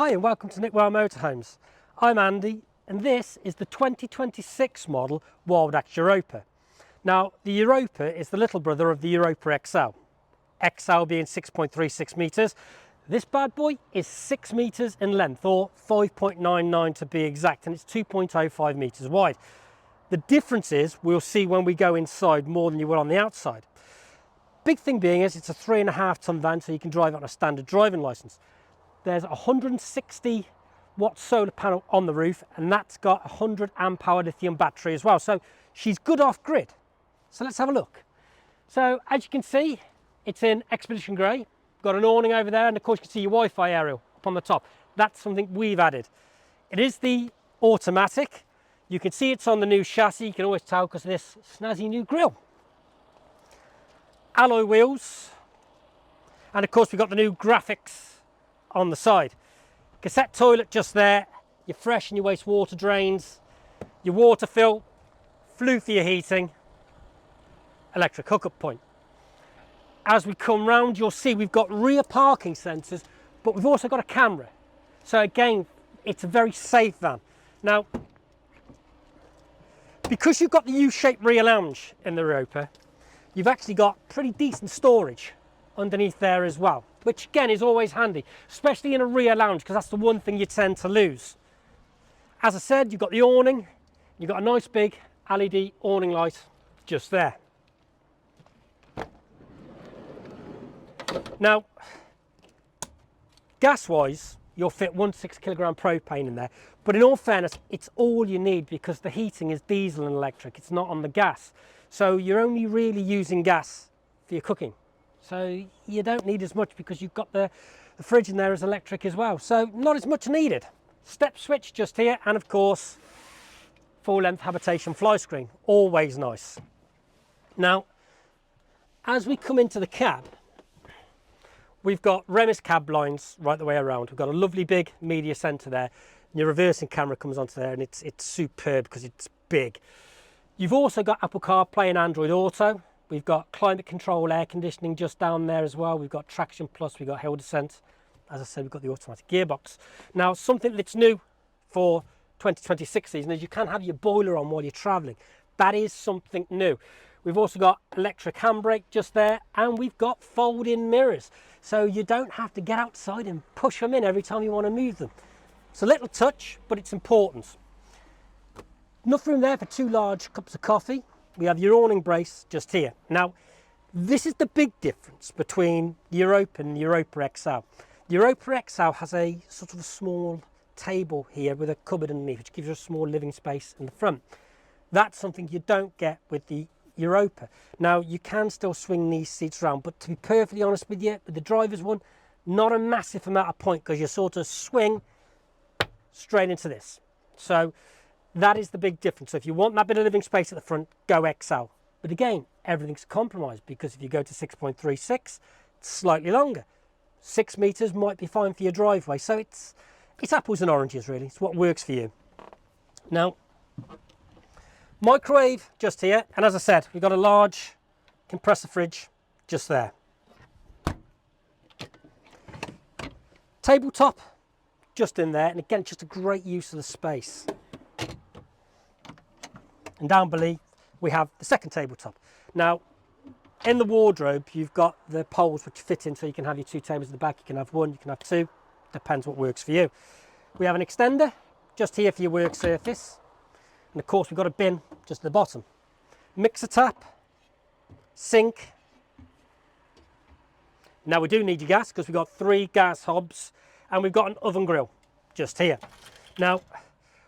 Hi and welcome to Nick Wild Motorhomes. I'm Andy and this is the 2026 model WildAx Europa. Now the Europa is the little brother of the Europa XL. XL being 6.36 metres. This bad boy is 6 metres in length, or 5.99 to be exact, and it's 2.05 metres wide. The difference is we'll see when we go inside more than you will on the outside. Big thing being is it's a 3.5 tonne van, so you can drive it on a standard driving licence. There's a 160 watt solar panel on the roof, and that's got a 100 amp hour lithium battery as well. So she's good off grid. So let's have a look. So as you can see, it's in Expedition Grey. Got an awning over there, and of course you can see your Wi-Fi aerial up on the top. That's something we've added. It is the automatic. You can see it's on the new chassis. You can always tell because of this snazzy new grille. Alloy wheels. And of course we've got the new graphics on the side. Cassette toilet just there, your fresh and your wastewater drains, your water fill, flue for your heating, electric hookup point. As we come round, you'll see we've got rear parking sensors, but we've also got a camera. So again, it's a very safe van. Now, because you've got the U-shaped rear lounge in the Europa, you've actually got pretty decent storage underneath there as well, which again is always handy, especially in a rear lounge, because that's the one thing you tend to lose. As I said, you've got the awning, you've got a nice big LED awning light just there. Now, gas-wise, you'll fit 1 6 kilogram propane in there, but in all fairness, it's all you need because the heating is diesel and electric, it's not on the gas. So you're only really using gas for your cooking. So you don't need as much because you've got the fridge in there as electric as well. So not as much needed. Step switch just here, and of course, full length habitation fly screen, always nice. Now, as we come into the cab, we've got Remis cab lines right the way around. We've got a lovely big media centre there. And your reversing camera comes onto there, and it's superb because it's big. You've also got Apple CarPlay and Android Auto. We've got climate control, air conditioning just down there as well. We've got traction plus, we've got hill descent. As I said, we've got the automatic gearbox. Now, something that's new for 2026 season is you can have your boiler on while you're traveling. That is something new. We've also got electric handbrake just there, and we've got fold-in mirrors. So you don't have to get outside and push them in every time you want to move them. It's a little touch, but it's important. Enough room there for 2 large cups of coffee. We have your awning brace just here. Now, this is the big difference between the Europa and the Europa XL. The Europa XL has a sort of a small table here with a cupboard underneath, which gives you a small living space in the front. That's something you don't get with the Europa. Now, you can still swing these seats around, but to be perfectly honest with you, with the driver's one, not a massive amount of point because you sort of swing straight into this. So that is the big difference. So if you want that bit of living space at the front, go XL. But again, everything's compromised because if you go to 6.36, it's slightly longer. 6 metres might be fine for your driveway. So it's apples and oranges really. It's what works for you. Now, microwave just here. And as I said, we've got a large compressor fridge just there. Tabletop just in there. And again, just a great use of the space. And down below, we have the second tabletop. Now, in the wardrobe, you've got the poles which fit in, so you can have your 2 tables at the back. You can have 1, you can have 2, depends what works for you. We have an extender just here for your work surface. And of course, we've got a bin just at the bottom. Mixer tap, sink. Now, we do need your gas because we've got 3 gas hobs, and we've got an oven grill just here. Now,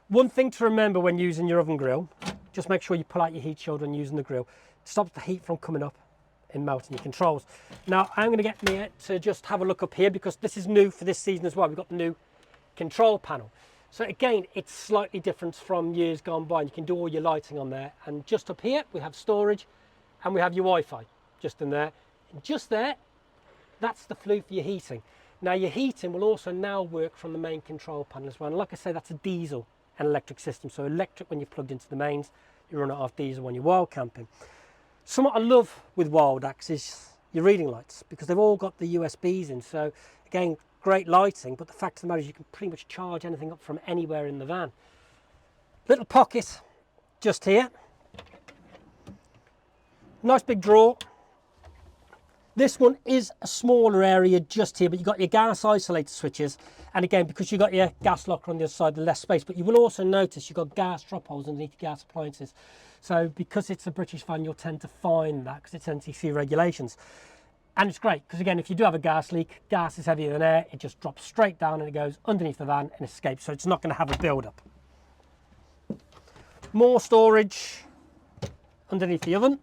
one thing to remember when using your oven grill, just make sure you pull out your heat shield when using the grill. It stops the heat from coming up and melting your controls. Now, I'm going to get Mia to just have a look up here because this is new for this season as well. We've got the new control panel. So again, it's slightly different from years gone by. You can do all your lighting on there. And just up here, we have storage and we have your Wi-Fi just in there. And just there, that's the flue for your heating. Now, your heating will also now work from the main control panel as well. And like I say, that's a diesel and electric system. So electric when you're plugged into the mains, you run it off diesel when you're wild camping. Something I love with WildAx is your reading lights because they've all got the USBs in. So again, great lighting, but the fact of the matter is you can pretty much charge anything up from anywhere in the van. Little pocket just here. Nice big drawer. This one is a smaller area just here, but you've got your gas isolator switches. And again, because you've got your gas locker on the other side, there's less space. But you will also notice you've got gas drop holes underneath your gas appliances. So because it's a British van, you'll tend to find that because it's NTC regulations. And it's great because again, if you do have a gas leak, gas is heavier than air. It just drops straight down and it goes underneath the van and escapes. So it's not going to have a build-up. More storage underneath the oven.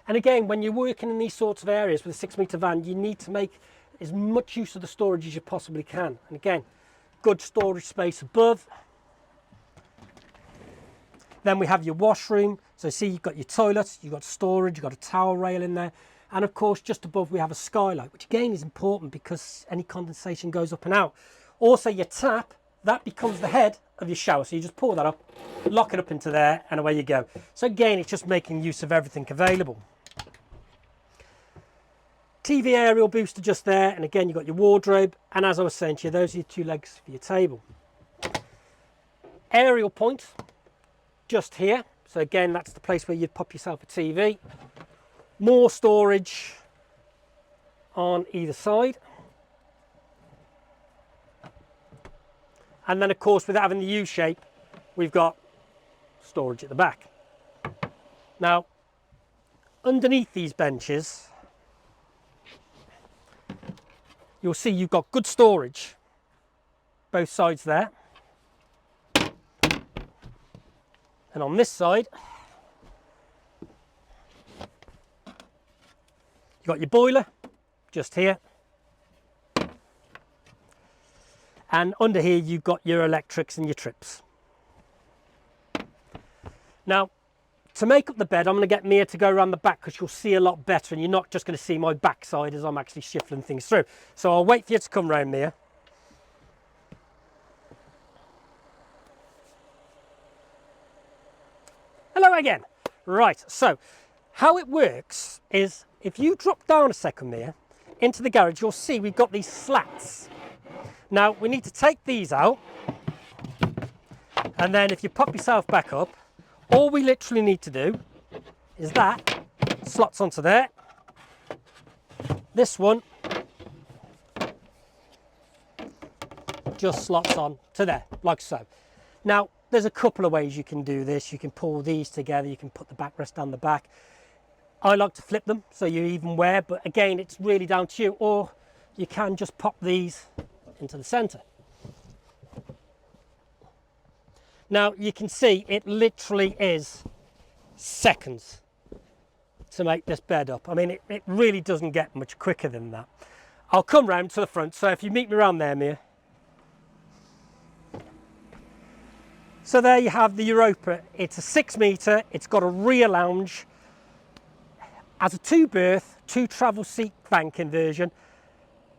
And again, when you're working in these sorts of areas with a 6-metre van, you need to make as much use of the storage as you possibly can. And again, good storage space above. Then we have your washroom. So see, you've got your toilet, you've got storage, you've got a towel rail in there. And of course, just above we have a skylight, which again is important because any condensation goes up and out. Also your tap, that becomes the head of your shower. So you just pour that up, lock it up into there, and away you go. So again, it's just making use of everything available. TV aerial booster just there, and again you've got your wardrobe, and as I was saying to you, those are your 2 legs for your table. Aerial point just here, so again that's the place where you'd pop yourself a TV. More storage on either side, and then of course with having the U shape we've got storage at the back. Now underneath these benches you'll see you've got good storage both sides there, and on this side you've got your boiler just here, and under here you've got your electrics and your trips. Now to make up the bed, I'm going to get Mia to go around the back because you'll see a lot better and you're not just going to see my backside as I'm actually shifting things through. So I'll wait for you to come round, Mia. Hello again. Right, so how it works is if you drop down a second, Mia, into the garage, you'll see we've got these slats. Now we need to take these out, and then if you pop yourself back up, all we literally need to do is that slots onto there. This one just slots on to there, like so. Now, there's a couple of ways you can do this. You can pull these together, you can put the backrest down the back. I like to flip them so you even wear, but again, it's really down to you. Or you can just pop these into the center. Now you can see it literally is seconds to make this bed up. I mean, it really doesn't get much quicker than that. I'll come round to the front, so if you meet me around there, Mia. So there you have the Europa. It's a 6-metre, it's got a rear lounge, has a 2-berth, 2 travel seat van conversion.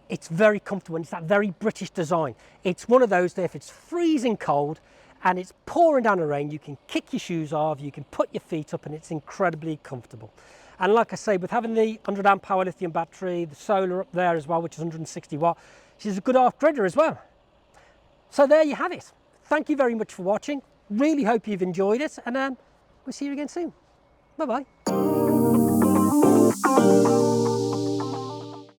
It's very comfortable and it's that very British design. It's one of those that if it's freezing cold and it's pouring down the rain, you can kick your shoes off, you can put your feet up, and it's incredibly comfortable. And like I say, with having the 100 amp hour lithium battery, the solar up there as well, which is 160 watt, she's a good off-gridder as well. So there you have it. Thank you very much for watching. Really hope you've enjoyed it, and we'll see you again soon. Bye-bye.